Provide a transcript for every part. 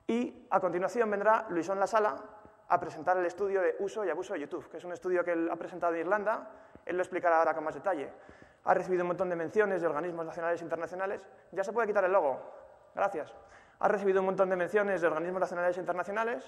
Y a continuación vendrá Luisón Lasala a presentar el estudio de uso y abuso de YouTube, que es un estudio que él ha presentado en Irlanda. Él lo explicará ahora con más detalle. Ha recibido un montón de menciones de organismos nacionales e internacionales. Ya se puede quitar el logo. Gracias. Ha recibido un montón de menciones de organismos nacionales e internacionales,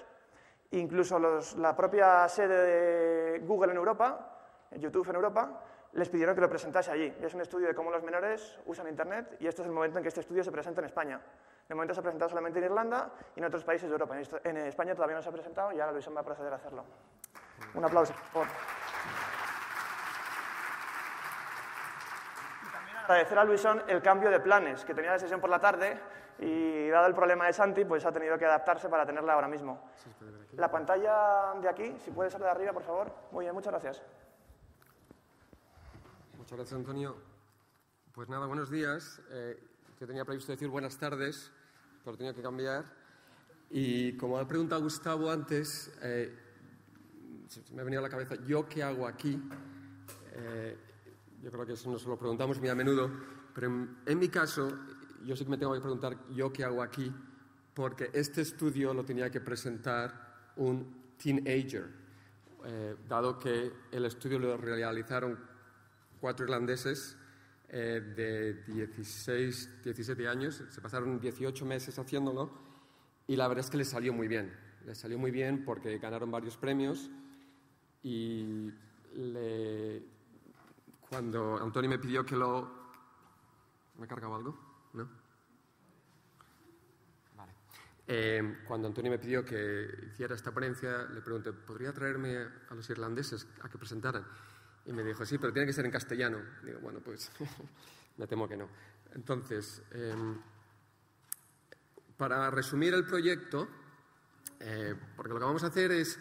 incluso la propia sede de Google en Europa, YouTube en Europa, les pidieron que lo presentase allí. Es un estudio de cómo los menores usan Internet y este es el momento en que este estudio se presenta en España. De momento se ha presentado solamente en Irlanda y en otros países de Europa. En España todavía no se ha presentado y ahora Luisón va a proceder a hacerlo. Un aplauso, por favor. Y también agradecer a Luisón el cambio de planes, que tenía la sesión por la tarde y dado el problema de Santi, pues ha tenido que adaptarse para tenerla ahora mismo. La pantalla de aquí, si puede ser de arriba, por favor. Muy bien, muchas gracias. Muchas gracias, Antonio. Pues nada, buenos días. Yo tenía previsto decir buenas tardes, pero tenía que cambiar. Y como ha preguntado Gustavo antes, me ha venido a la cabeza, ¿yo qué hago aquí? Yo creo que eso nos lo preguntamos muy a menudo, pero en mi caso, yo sí que me tengo que preguntar, ¿yo qué hago aquí? Porque este estudio lo tenía que presentar un teenager, dado que el estudio lo realizaron 4 irlandeses de 16, 17 años, se pasaron 18 meses haciéndolo y la verdad es que les salió muy bien. Les salió muy bien porque ganaron varios premios y cuando Antonio me pidió que lo... ¿Me he cargado algo? ¿No? Vale. Cuando Antonio me pidió que hiciera esta ponencia, le pregunté, ¿podría traerme a los irlandeses a que presentaran? Y me dijo, sí, pero tiene que ser en castellano. Digo, bueno, pues me temo que no. Entonces, para resumir el proyecto, porque lo que vamos a hacer es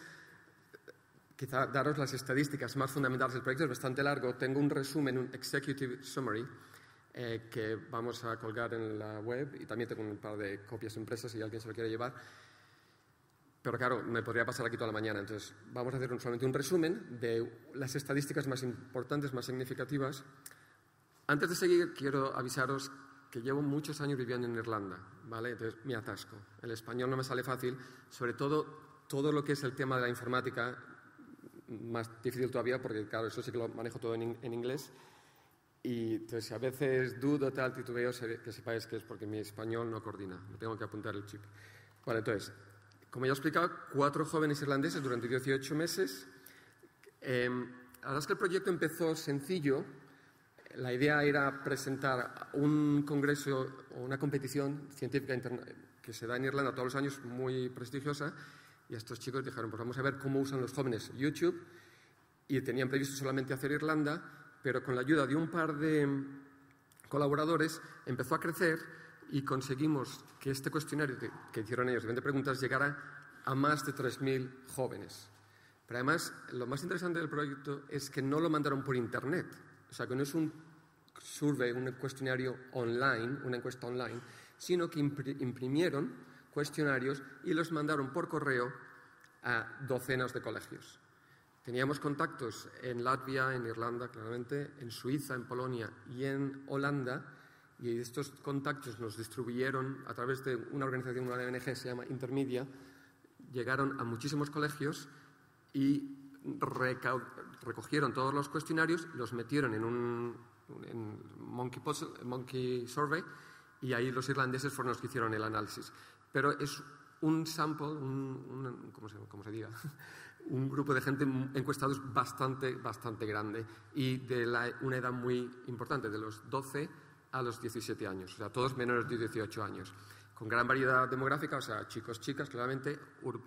quizá daros las estadísticas más fundamentales del proyecto. Es bastante largo. Tengo un resumen, un executive summary, que vamos a colgar en la web y también tengo un par de copias impresas si alguien se lo quiere llevar. Pero claro, me podría pasar aquí toda la mañana. Entonces, vamos a hacer solamente un resumen de las estadísticas más importantes, más significativas. Antes de seguir, quiero avisaros que llevo muchos años viviendo en Irlanda, ¿vale? Entonces, me atasco. El español no me sale fácil, sobre todo lo que es el tema de la informática, más difícil todavía, porque claro, eso sí que lo manejo todo en inglés. Y entonces, si a veces dudo, tal, titubeo, que sepáis que es porque mi español no coordina. Me tengo que apuntar el chip. Vale, entonces... Como ya he explicado, 4 jóvenes irlandeses durante 18 meses. La verdad es que el proyecto empezó sencillo. La idea era presentar un congreso o una competición científica que se da en Irlanda todos los años, muy prestigiosa. Y estos chicos dijeron, pues vamos a ver cómo usan los jóvenes YouTube. Y tenían previsto solamente hacer Irlanda, pero con la ayuda de un par de colaboradores empezó a crecer y conseguimos que este cuestionario que hicieron ellos de 20 preguntas llegara a más de 3.000 jóvenes. Pero además, lo más interesante del proyecto es que no lo mandaron por Internet. O sea, que no es un survey, un cuestionario online, una encuesta online, sino que imprimieron cuestionarios y los mandaron por correo a docenas de colegios. Teníamos contactos en Latvia, en Irlanda, claramente, en Suiza, en Polonia y en Holanda. Y estos contactos nos distribuyeron a través de una organización, una ONG, se llama Intermedia, llegaron a muchísimos colegios y recogieron todos los cuestionarios, los metieron en Monkey Survey y ahí los irlandeses fueron los que hicieron el análisis. Pero es un sample, ¿cómo se diga? Un grupo de gente encuestados bastante grande y de una edad muy importante, de los 12 a los 17 años, o sea, todos menores de 18 años, con gran variedad demográfica, o sea, chicos, chicas, claramente,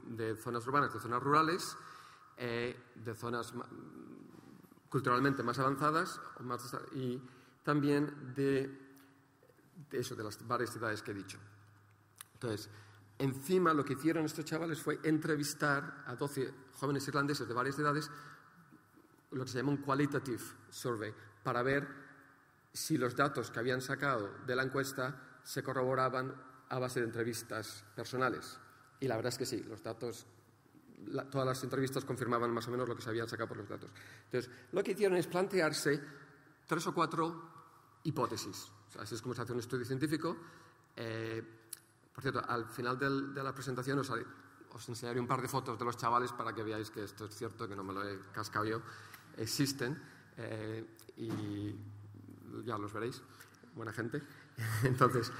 de zonas urbanas, de zonas rurales, de zonas culturalmente más avanzadas y también de las varias edades que he dicho. Entonces, encima lo que hicieron estos chavales fue entrevistar a 12 jóvenes irlandeses de varias edades, lo que se llama un qualitative survey, para ver si los datos que habían sacado de la encuesta se corroboraban a base de entrevistas personales. Y la verdad es que sí, los datos, todas las entrevistas confirmaban más o menos lo que se habían sacado por los datos. Entonces, lo que hicieron es plantearse 3 o 4 hipótesis. O sea, así es como se hace un estudio científico. Por cierto, al final de la presentación os enseñaré un par de fotos de los chavales para que veáis que esto es cierto, que no me lo he cascado yo. Existen y ya los veréis. Buena gente. Entonces,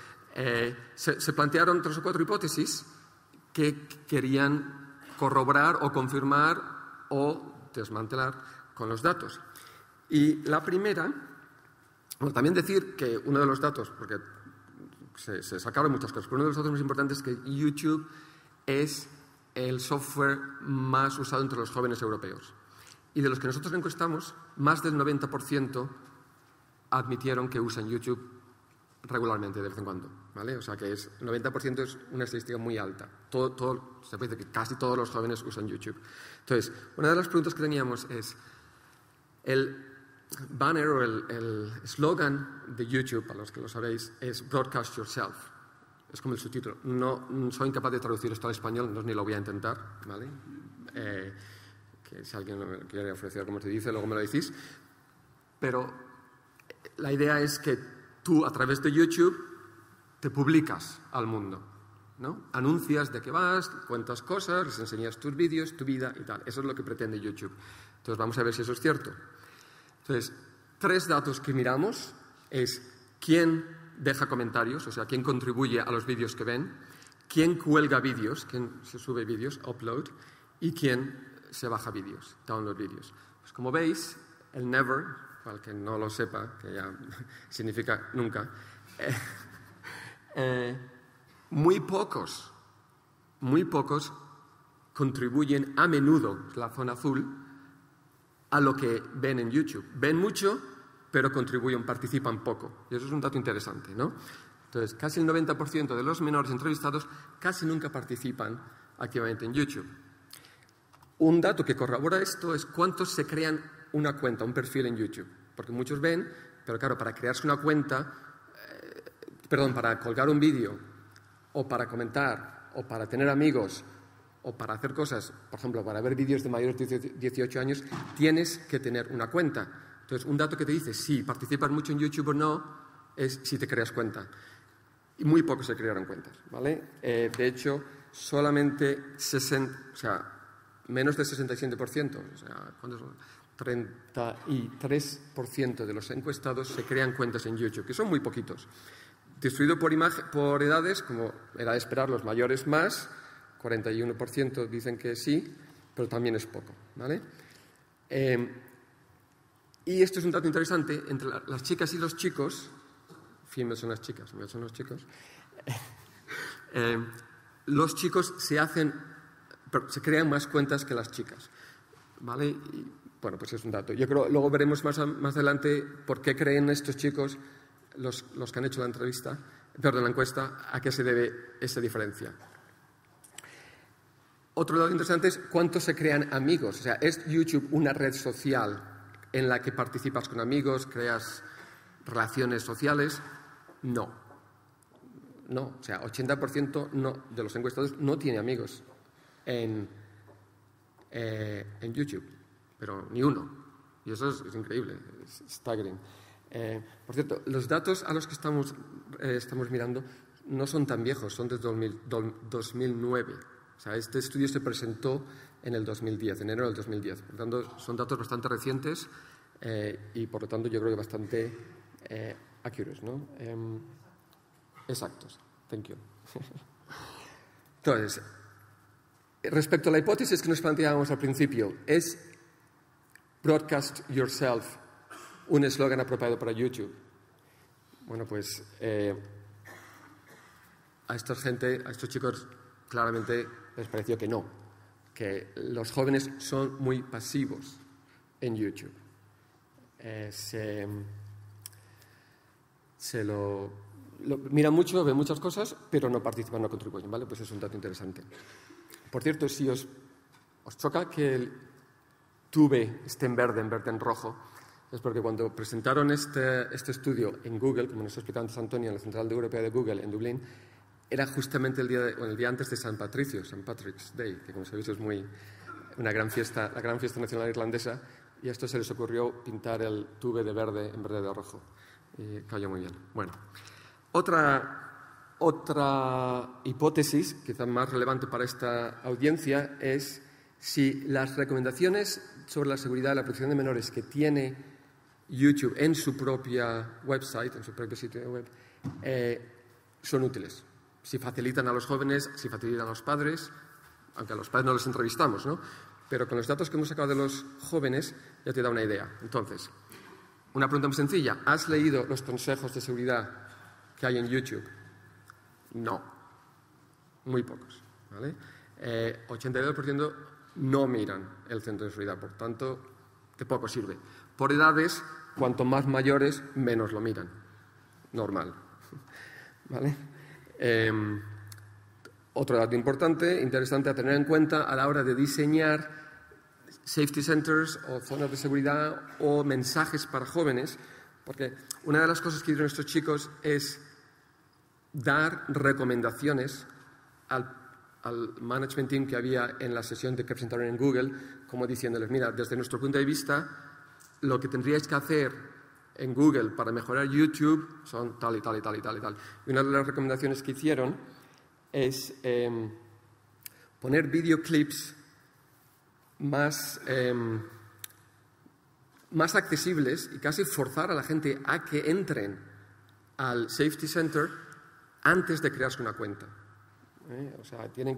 se plantearon 3 o 4 hipótesis que querían corroborar o confirmar o desmantelar con los datos. Y la primera, bueno, también decir que uno de los datos, porque se sacaron muchas cosas, pero uno de los datos más importantes es que YouTube es el software más usado entre los jóvenes europeos. Y de los que nosotros encuestamos, más del 90% admitieron que usan YouTube regularmente, de vez en cuando, ¿vale? O sea que el 90% es una estadística muy alta. Se puede decir que casi todos los jóvenes usan YouTube. Entonces, una de las preguntas que teníamos es, el banner o el eslogan de YouTube, para los que lo sabéis, es Broadcast Yourself. Es como el subtítulo. No soy incapaz de traducir esto al español, no, ni lo voy a intentar, ¿vale? Que si alguien me quiere ofrecer como se dice, luego me lo decís. Pero la idea es que tú, a través de YouTube, te publicas al mundo, ¿no? Anuncias de qué vas, cuentas cosas, les enseñas tus vídeos, tu vida y tal. Eso es lo que pretende YouTube. Entonces, vamos a ver si eso es cierto. Entonces, 3 datos que miramos es quién deja comentarios, o sea, quién contribuye a los vídeos que ven, quién cuelga vídeos, quién se sube vídeos, upload, y quién se baja vídeos, download vídeos. Pues como veis, el never, para el que no lo sepa, que ya significa nunca, muy pocos contribuyen a menudo, la zona azul, a lo que ven en YouTube. Ven mucho, pero contribuyen, participan poco. Y eso es un dato interesante, ¿no? Entonces, casi el 90% de los menores entrevistados casi nunca participan activamente en YouTube. Un dato que corrobora esto es cuántos se crean una cuenta, un perfil en YouTube. Porque muchos ven, pero claro, para crearse una cuenta, para colgar un vídeo, o para comentar, o para tener amigos, o para hacer cosas, por ejemplo, para ver vídeos de mayores de 18 años, tienes que tener una cuenta. Entonces, un dato que te dice si participas mucho en YouTube o no es si te creas cuenta. Y muy pocos se crearon cuentas, ¿vale? De hecho, solamente menos del 67%, o sea, ¿cuántos son? 33% de los encuestados se crean cuentas en YouTube, que son muy poquitos. Distribuido por edades, como era de esperar, los mayores más, 41% dicen que sí, pero también es poco, ¿vale? Y esto es un dato interesante, entre las chicas y los chicos, females son las chicas, males son los chicos, los chicos se crean más cuentas que las chicas, ¿vale? Y, bueno, pues es un dato. Yo creo, luego veremos más adelante por qué creen estos chicos, los que han hecho la encuesta, a qué se debe esa diferencia. Otro dato interesante es cuántos se crean amigos. O sea, ¿es YouTube una red social en la que participas con amigos, creas relaciones sociales? No. No, o sea, 80% de los encuestados no tiene amigos en YouTube, pero ni uno. Y eso es increíble, es staggering. Por cierto, los datos a los que estamos mirando no son tan viejos, son desde 2009. O sea, este estudio se presentó en el 2010, enero del 2010. Por lo tanto, son datos bastante recientes y, por lo tanto, yo creo que bastante accurate, ¿no? Exactos. Thank you. Entonces, respecto a la hipótesis que nos planteábamos al principio, ¿es Broadcast Yourself un eslogan apropiado para YouTube? Bueno, pues a estos chicos claramente les pareció que no, que los jóvenes son muy pasivos en YouTube. Se lo miran mucho, ven muchas cosas, pero no participan, no contribuyen, ¿vale? Pues es un dato interesante. Por cierto, si os choca que el tube esté en verde en rojo, es porque cuando presentaron este estudio en Google, como nos explicaba antes Antonio, en la Central Europea de Google en Dublín, era justamente el día antes de San Patrick's Day, que como sabéis es la gran fiesta nacional irlandesa, y a esto se les ocurrió pintar el tube de verde en verde de rojo. Y cayó muy bien. Bueno, otra Otra hipótesis, quizá más relevante para esta audiencia, es si las recomendaciones sobre la seguridad y la protección de menores que tiene YouTube en su propia website, en su propio sitio web, son útiles. Si facilitan a los jóvenes, si facilitan a los padres, aunque a los padres no los entrevistamos, ¿no? Pero con los datos que hemos sacado de los jóvenes ya te da una idea. Entonces, una pregunta muy sencilla. ¿Has leído los consejos de seguridad que hay en YouTube? No. Muy pocos. ¿Vale? 82% no miran el centro de seguridad. Por tanto, de poco sirve. Por edades, cuanto más mayores, menos lo miran. Normal. ¿Vale? Otro dato importante, interesante a tener en cuenta a la hora de diseñar safety centers o zonas de seguridad o mensajes para jóvenes, porque una de las cosas que hicieron estos chicos es dar recomendaciones al management team que había en la sesión que presentaron en Google, como diciéndoles, mira, desde nuestro punto de vista, lo que tendríais que hacer en Google para mejorar YouTube son tal y tal y tal y tal y tal. Y una de las recomendaciones que hicieron es poner videoclips más accesibles y casi forzar a la gente a que entren al Safety Center antes de crearse una cuenta. O sea, tienen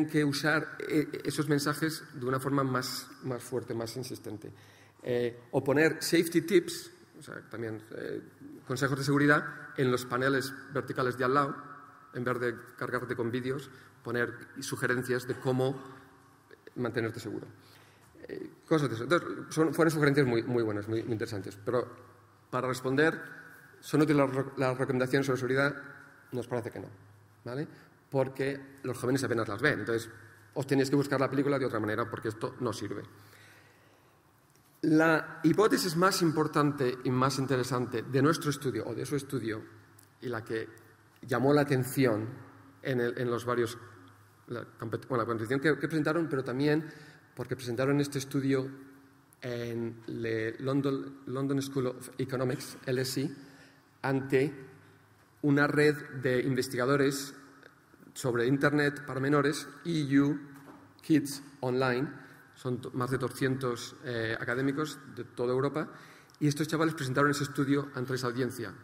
que usar esos mensajes de una forma más fuerte, más insistente. O poner safety tips, o sea, también consejos de seguridad, en los paneles verticales de al lado, en vez de cargarte con vídeos, poner sugerencias de cómo mantenerte seguro. Cosas de eso. Entonces, fueron sugerencias muy buenas, muy interesantes. Pero para responder, ¿son útiles las recomendaciones sobre seguridad? Nos parece que no, ¿vale? Porque los jóvenes apenas las ven. Entonces, os tenéis que buscar la película de otra manera porque esto no sirve. La hipótesis más importante y más interesante de nuestro estudio, o de su estudio, y la que llamó la atención en los varios... la competición que presentaron, pero también porque presentaron este estudio en la London School of Economics, LSE, ante una red de investigadores sobre Internet para menores, EU Kids Online. Son más de 200 académicos de toda Europa, y estos chavales presentaron ese estudio ante esa audiencia,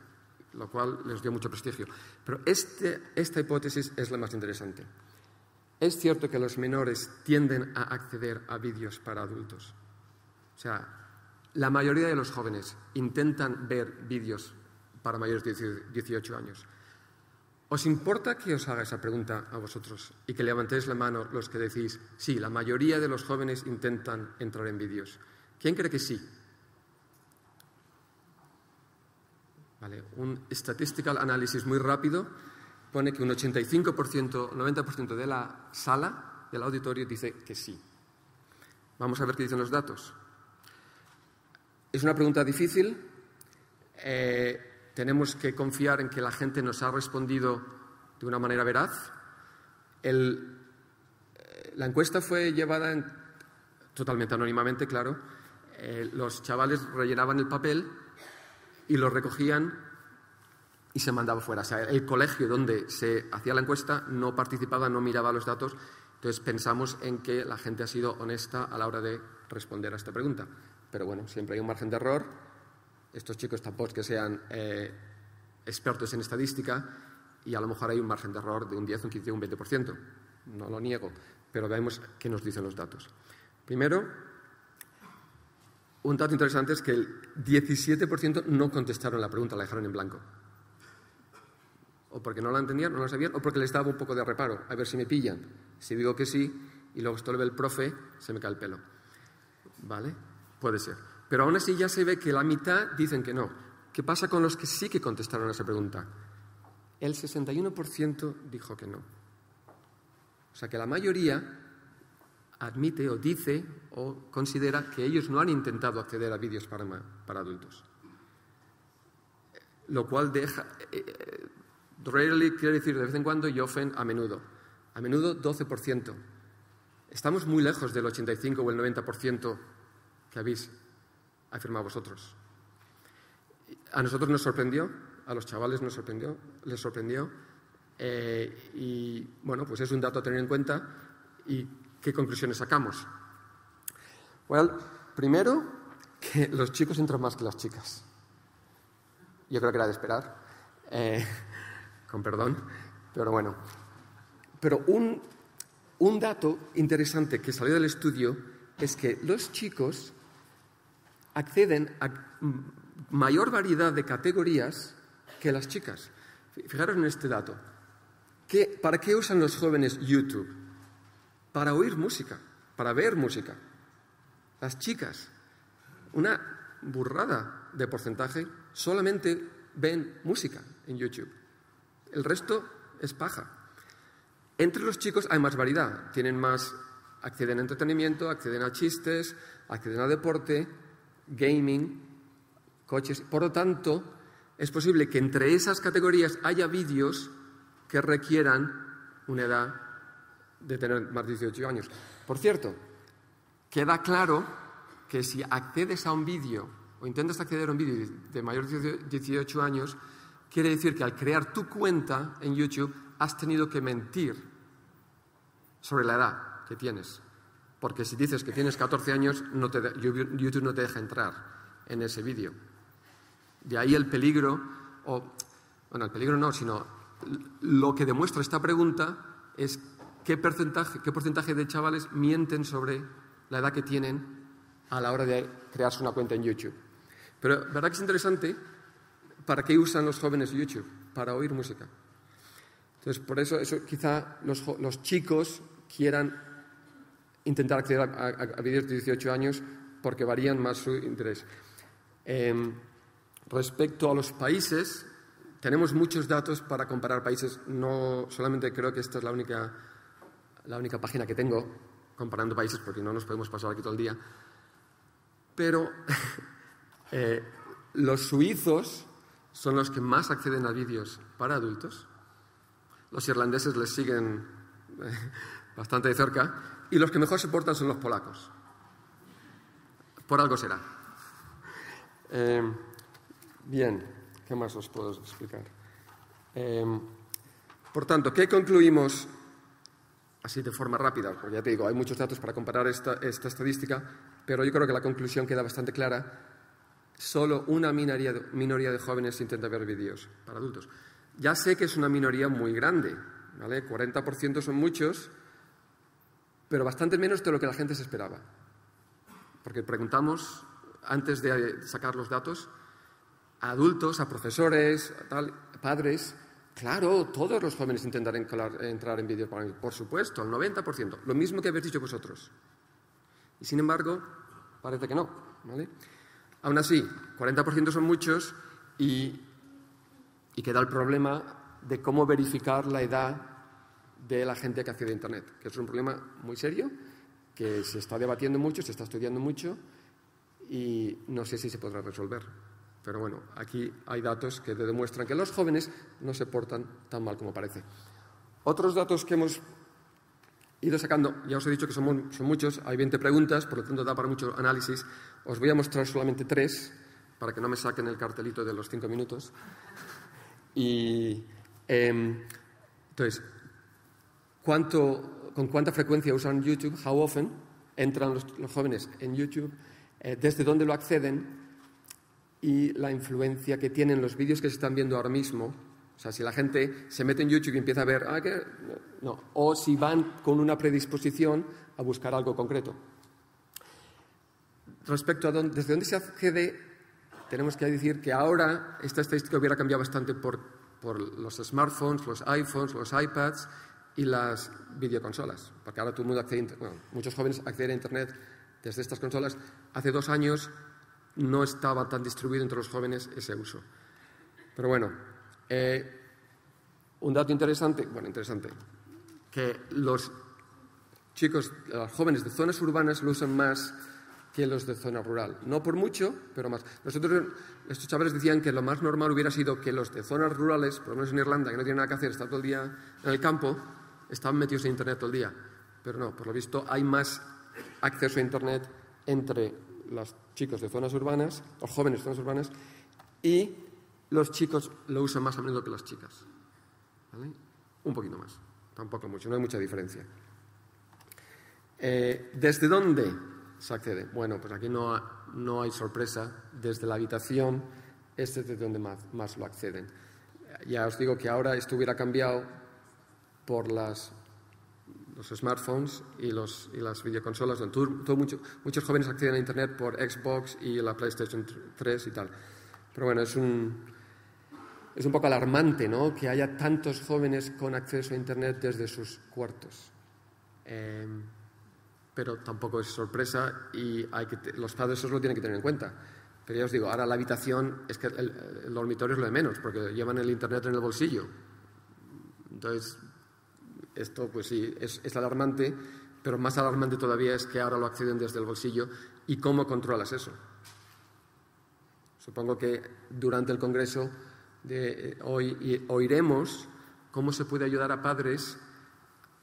lo cual les dio mucho prestigio. Pero esta hipótesis es la más interesante. Es cierto que los menores tienden a acceder a vídeos para adultos. O sea, la mayoría de los jóvenes intentan ver vídeos para mayores de 18 años. ¿Os importa que os haga esa pregunta a vosotros y que levantéis la mano los que decís, sí, la mayoría de los jóvenes intentan entrar en vídeos? ¿Quién cree que sí? Vale, un statistical analysis muy rápido pone que un 85%, 90% de la sala, del auditorio, dice que sí. Vamos a ver qué dicen los datos. Es una pregunta difícil. Tenemos que confiar en que la gente nos ha respondido de una manera veraz. La encuesta fue llevada totalmente anónimamente, claro. Los chavales rellenaban el papel y lo recogían y se mandaba fuera. O sea, el colegio donde se hacía la encuesta no participaba, no miraba los datos. Entonces pensamos en que la gente ha sido honesta a la hora de responder a esta pregunta. Pero bueno, siempre hay un margen de error. Estos chicos tampoco es que sean expertos en estadística y a lo mejor hay un margen de error de un 10, un 15, un 20%. No lo niego, pero veamos qué nos dicen los datos. Primero, un dato interesante es que el 17% no contestaron la pregunta, la dejaron en blanco. O porque no la entendían, no la sabían, o porque les daba un poco de reparo. A ver si me pillan. Si digo que sí y luego esto lo ve el profe, se me cae el pelo. ¿Vale? Puede ser. Pero aún así ya se ve que la mitad dicen que no. ¿Qué pasa con los que sí que contestaron a esa pregunta? El 61% dijo que no. O sea que la mayoría admite o dice o considera que ellos no han intentado acceder a vídeos para adultos. Lo cual deja... rarely quiere decir de vez en cuando y often a menudo. A menudo 12%. Estamos muy lejos del 85 o el 90% que habéis afirmado vosotros. A nosotros nos sorprendió a los chavales les sorprendió. Y bueno, pues es un dato a tener en cuenta. ¿Y qué conclusiones sacamos? Bueno, primero, que los chicos entran más que las chicas. Yo creo que era de esperar, con perdón, pero bueno. Pero un dato interesante que salió del estudio es que los chicos acceden a mayor variedad de categorías que las chicas. Fijaros en este dato. ¿Para qué usan los jóvenes YouTube? Para oír música, para ver música. Las chicas, una burrada de porcentaje, solamente ven música en YouTube. El resto es paja. Entre los chicos hay más variedad. Acceden a entretenimiento, acceden a chistes, acceden a deporte, gaming, coches. Por lo tanto, es posible que entre esas categorías haya vídeos que requieran una edad de tener más de 18 años. Por cierto, queda claro que si accedes a un vídeo o intentas acceder a un vídeo de mayor de 18 años, quiere decir que al crear tu cuenta en YouTube has tenido que mentir sobre la edad que tienes. Porque si dices que tienes 14 años, YouTube no te deja entrar en ese vídeo. De ahí el peligro, el peligro no, sino lo que demuestra esta pregunta es qué porcentaje de chavales mienten sobre la edad que tienen a la hora de crearse una cuenta en YouTube. Pero, ¿verdad que es interesante? ¿Para qué usan los jóvenes YouTube? Para oír música. Entonces, por eso quizá los chicos quieran intentar acceder a vídeos de 18 años porque varían más su interés. Respecto a los países, tenemos muchos datos para comparar países. No solamente creo que esta es la única página que tengo comparando países, porque no nos podemos pasar aquí todo el día. Pero los suizos son los que más acceden a vídeos para adultos. Los irlandeses les siguen bastante de cerca. Y los que mejor se portan son los polacos. Por algo será. Bien, ¿qué más os puedo explicar? Por tanto, ¿qué concluimos así de forma rápida? Porque ya te digo, hay muchos datos para comparar esta estadística, pero yo creo que la conclusión queda bastante clara. Solo una minoría de jóvenes intenta ver vídeos para adultos. Ya sé que es una minoría muy grande, ¿vale? 40% son muchos, pero bastante menos de lo que la gente se esperaba. Porque preguntamos, antes de sacar los datos, a adultos, a profesores, padres. Claro, todos los jóvenes intentan entrar en vídeo, por supuesto, el 90%. Lo mismo que habéis dicho vosotros. Y sin embargo, parece que no, ¿vale? Aún así, 40% son muchos y queda el problema de cómo verificar la edad de la gente que accede a Internet, que es un problema muy serio, que se está debatiendo mucho, se está estudiando mucho y no sé si se podrá resolver. Pero bueno, aquí hay datos que demuestran que los jóvenes no se portan tan mal como parece. Otros datos que hemos ido sacando, ya os he dicho que son muchos, hay 20 preguntas, por lo tanto da para mucho análisis. Os voy a mostrar solamente 3, para que no me saquen el cartelito de los 5 minutos. Y entonces, ¿con cuánta frecuencia usan YouTube? How often entran los jóvenes en YouTube? ¿Desde dónde lo acceden? Y la influencia que tienen los vídeos que se están viendo ahora mismo. O sea, si la gente se mete en YouTube y empieza a ver, no, o si van con una predisposición a buscar algo concreto. Respecto a desde dónde se accede, tenemos que decir que ahora esta estadística hubiera cambiado bastante por los smartphones, los iPhones, los iPads y las videoconsolas. Porque ahora todo el mundo muchos jóvenes acceden a Internet desde estas consolas. Hace 2 años no estaba tan distribuido entre los jóvenes ese uso. Pero bueno, un dato interesante, que los jóvenes de zonas urbanas lo usan más que los de zona rural. No por mucho, pero más. Estos chavales decían que lo más normal hubiera sido que los de zonas rurales, por lo menos en Irlanda, que no tienen nada que hacer, están todo el día en el campo, estaban metidos en Internet todo el día. Pero no, por lo visto hay más acceso a Internet entre los chicos de zonas urbanas, los jóvenes de zonas urbanas, y los chicos lo usan más a menudo que las chicas. ¿Vale? Un poquito más, tampoco mucho, no hay mucha diferencia. ¿Desde dónde se accede? Bueno, pues aquí no hay sorpresa. Desde la habitación es desde donde más lo acceden. Ya os digo que ahora esto hubiera cambiado por los smartphones y las videoconsolas, donde muchos jóvenes acceden a Internet por Xbox y la PlayStation 3 y tal. Pero bueno, es un poco alarmante, ¿no?, que haya tantos jóvenes con acceso a Internet desde sus cuartos. Pero tampoco es sorpresa y los padres eso lo tienen que tener en cuenta. Pero ya os digo, ahora la habitación, es que el dormitorio es lo de menos, porque llevan el Internet en el bolsillo. Entonces, esto pues sí, es alarmante, pero más alarmante todavía es que ahora lo acceden desde el bolsillo. ¿Y cómo controlas eso? Supongo que durante el congreso de hoy oiremos cómo se puede ayudar a padres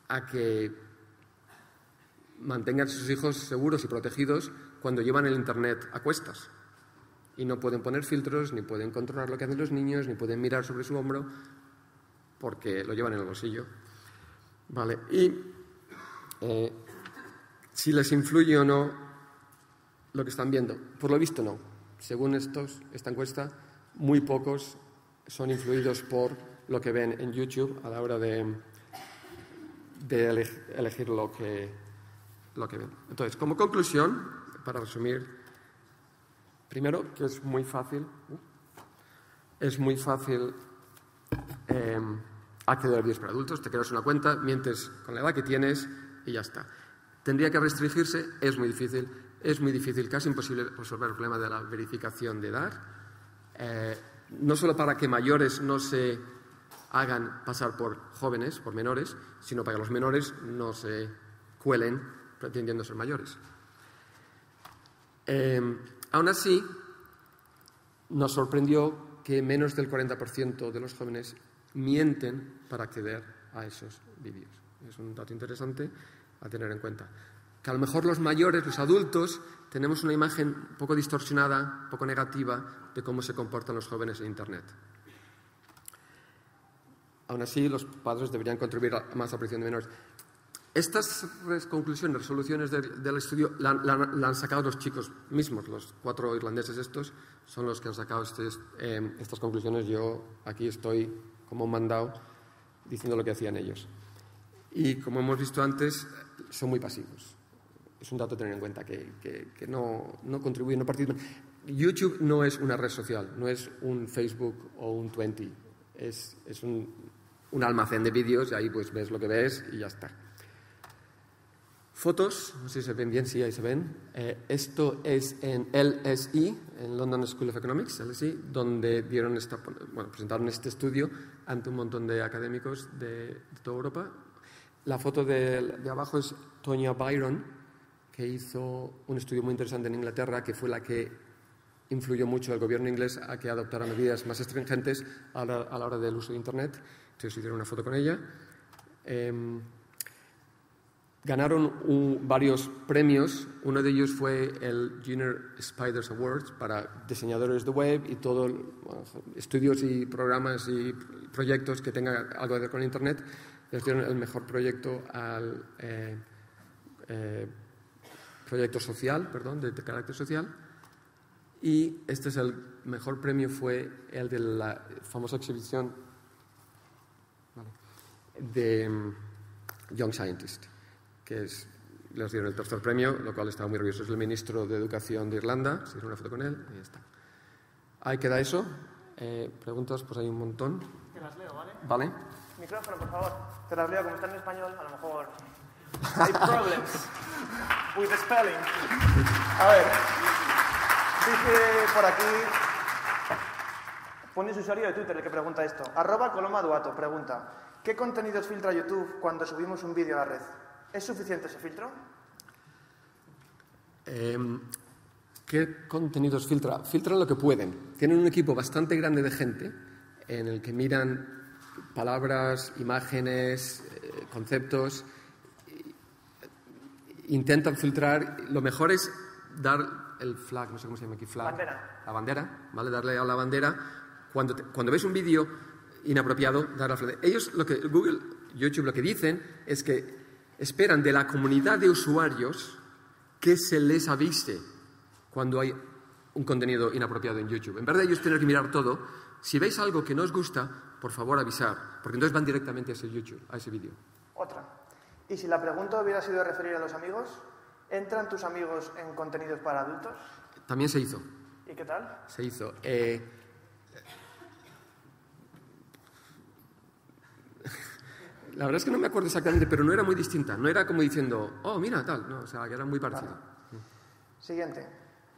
a que mantengan a sus hijos seguros y protegidos cuando llevan el Internet a cuestas. Y no pueden poner filtros, ni pueden controlar lo que hacen los niños, ni pueden mirar sobre su hombro, porque lo llevan en el bolsillo. Vale. Y si les influye o no lo que están viendo. Por lo visto, no. Según esta encuesta, muy pocos son influidos por lo que ven en YouTube a la hora de elegir lo que ven. Entonces, como conclusión, para resumir, primero, que es muy fácil acceder a vídeos para adultos. Te creas una cuenta, mientes con la edad que tienes y ya está. ¿Tendría que restringirse? Es muy difícil, casi imposible resolver el problema de la verificación de edad. No solo para que mayores no se hagan pasar por jóvenes, por menores, sino para que los menores no se cuelen pretendiendo ser mayores. Aún así, nos sorprendió que menos del 40% de los jóvenes mienten para acceder a esos vídeos. Es un dato interesante a tener en cuenta. Que a lo mejor los mayores, los adultos, tenemos una imagen un poco distorsionada, un poco negativa de cómo se comportan los jóvenes en Internet. Aún así, los padres deberían contribuir más a la protección de menores. Estas conclusiones, resoluciones del estudio, la han sacado los chicos mismos, los 4 irlandeses estos, son los que han sacado estas conclusiones. Yo aquí estoy como mandado diciendo lo que hacían ellos. Y como hemos visto antes, son muy pasivos. Es un dato a tener en cuenta, que no contribuyen, no participan. YouTube no es una red social, no es un Facebook o un Twenty. Es un almacén de vídeos y ahí pues ves lo que ves y ya está. Fotos, no sé si se ven bien, sí, ahí se ven. Esto es en LSE, en London School of Economics, LSE, donde presentaron este estudio ante un montón de académicos de toda Europa. La foto de abajo es Tonya Byron, que hizo un estudio muy interesante en Inglaterra, que fue la que influyó mucho al gobierno inglés a que adoptara medidas más estringentes a la hora del uso de Internet. Entonces hicieron una foto con ella. Ganaron varios premios. Uno de ellos fue el Junior Spiders Awards para diseñadores de web y todos estudios y programas y proyectos que tengan algo que ver con Internet. Les dieron el mejor proyecto al proyecto social, de carácter social. Y este es el mejor premio, fue el de la famosa exhibición de Young Scientist, les dieron el tercer premio, lo cual estaba muy orgulloso. Es el ministro de Educación de Irlanda, se hizo una foto con él y ya está. Ahí queda eso. Preguntas, pues hay un montón. Te las leo, ¿vale? Vale. Micrófono, por favor. Te las leo, como está en español, a lo mejor hay problems with the spelling. A ver, dice por aquí, pone su usuario de Twitter el que pregunta esto. @ColomaDuato pregunta: ¿qué contenidos filtra YouTube cuando subimos un vídeo a la red? ¿Es suficiente ese filtro? ¿Qué contenidos filtra? Filtran lo que pueden. Tienen un equipo bastante grande de gente en el que miran palabras, imágenes, conceptos. Intentan filtrar. Lo mejor es dar el flag, no sé cómo se llama aquí, flag. Bandera. La bandera, ¿vale? Darle a la bandera cuando ves un vídeo inapropiado, dar a la frente. Ellos, Google, YouTube, lo que dicen es que esperan de la comunidad de usuarios que se les avise cuando hay un contenido inapropiado en YouTube. En vez de ellos tener que mirar todo, si veis algo que no os gusta, por favor avisar, porque entonces van directamente a ese YouTube, a ese vídeo. Otra. ¿Y si la pregunta hubiera sido referir a los amigos? ¿Entran tus amigos en contenidos para adultos? También se hizo. ¿Y qué tal? Se hizo. La verdad es que no me acuerdo exactamente, pero no era muy distinta. No era como diciendo, oh, mira, tal. No, o sea, que era muy parecido. Vale. Siguiente.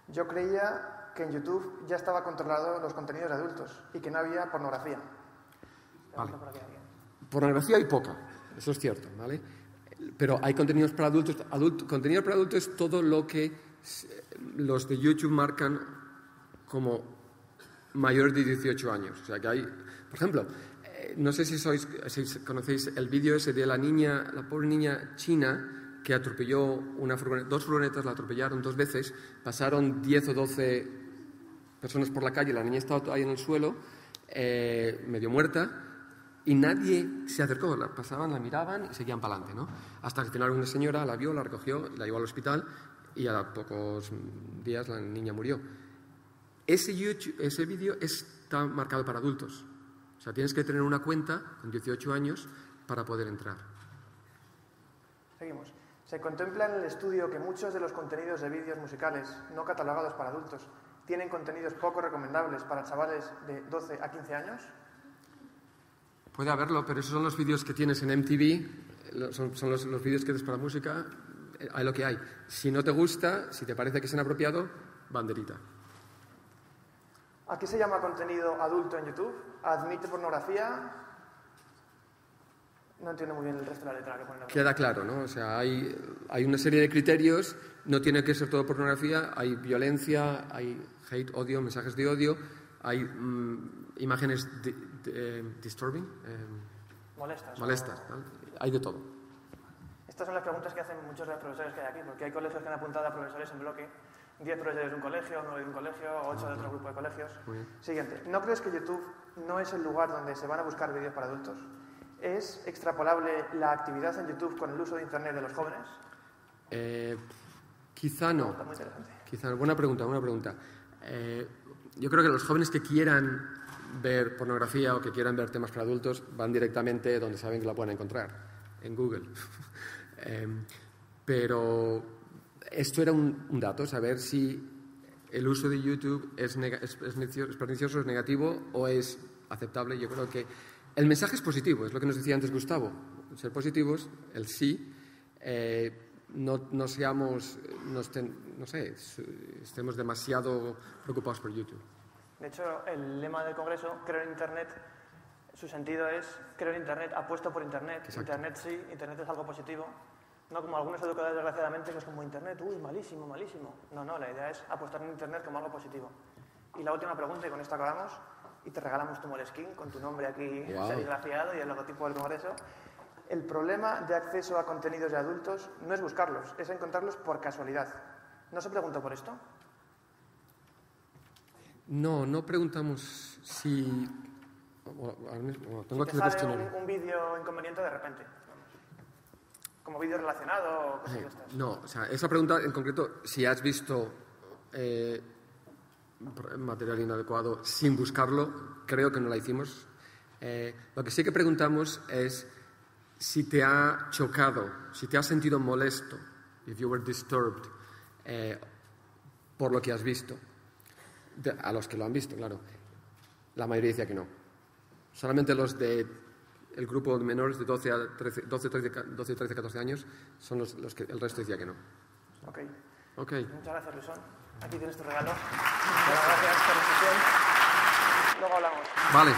Yo creía que en YouTube ya estaba controlado los contenidos de adultos y que no había pornografía. Vale. Pornografía hay poca, eso es cierto, ¿vale? Pero hay contenidos para adultos. Contenido para adultos es todo lo que los de YouTube marcan como mayor de 18 años. O sea, que hay, por ejemplo, no sé si conocéis el vídeo ese de la pobre niña china que atropelló dos furgonetas, la atropellaron 2 veces, pasaron 10 o 12 personas por la calle, la niña estaba ahí en el suelo, medio muerta, y nadie se acercó, la pasaban, la miraban y seguían para adelante, ¿no? Hasta que al final una señora la vio, la recogió, la llevó al hospital y a pocos días la niña murió. Ese vídeo está marcado para adultos. O sea, tienes que tener una cuenta con 18 años para poder entrar. Seguimos. Se contempla en el estudio que muchos de los contenidos de vídeos musicales no catalogados para adultos tienen contenidos poco recomendables para chavales de 12 a 15 años. Puede haberlo, pero esos son los vídeos que tienes en MTV, son los vídeos que tienes para música, hay lo que hay. Si no te gusta, si te parece que es inapropiado, banderita. ¿A qué se llama contenido adulto en YouTube? ¿Admite pornografía? No entiendo muy bien el resto de la letra que pone. Queda claro, ¿no? O sea, hay una serie de criterios, no tiene que ser todo pornografía, hay violencia, hay hate, odio, mensajes de odio, hay imágenes disturbing, molestas, ¿no? Hay de todo. Estas son las preguntas que hacen muchos de los profesores que hay aquí, porque hay colegios que han apuntado a profesores en bloque, 10 profesores de un colegio, 9 de un colegio, 8 de otro grupo de colegios. Siguiente. ¿No crees que YouTube no es el lugar donde se van a buscar vídeos para adultos? ¿Es extrapolable la actividad en YouTube con el uso de Internet de los jóvenes? Quizá no. Está muy interesante. Quizá, buena pregunta. Yo creo que los jóvenes que quieran ver pornografía o que quieran ver temas para adultos van directamente donde saben que la pueden encontrar, en Google. Pero esto era un dato, saber si el uso de YouTube es pernicioso, es negativo o es aceptable. Yo creo que el mensaje es positivo, es lo que nos decía antes Gustavo. Ser positivos, el sí, no estemos demasiado preocupados por YouTube. De hecho, el lema del Congreso, creo en Internet, su sentido es creo en Internet, apuesto por Internet. Exacto. Internet sí, Internet es algo positivo. No como algunos educadores, desgraciadamente, que es como Internet, malísimo, malísimo. No, la idea es apostar en Internet como algo positivo. Y la última pregunta, y con esto acabamos, y te regalamos tu Moleskine con tu nombre aquí serigrafiado y el logotipo del Congreso. El problema de acceso a contenidos de adultos no es buscarlos, es encontrarlos por casualidad. ¿No se preguntó por esto? No preguntamos si... tengo si que te sale un vídeo inconveniente de repente, como vídeo relacionado o cosas de estas. No, o sea, esa pregunta en concreto, si has visto material inadecuado sin buscarlo, creo que no la hicimos. Lo que sí que preguntamos es si te ha chocado, si te has sentido molesto, if you were disturbed, por lo que has visto. A los que lo han visto, claro. La mayoría decía que no. Solamente los del grupo de menores de 12, 13, 14 años son los que el resto decía que no. Ok. Okay. Muchas gracias, Luisón. Aquí tienes tu regalo. Muchas gracias por la sesión. Luego hablamos. Vale.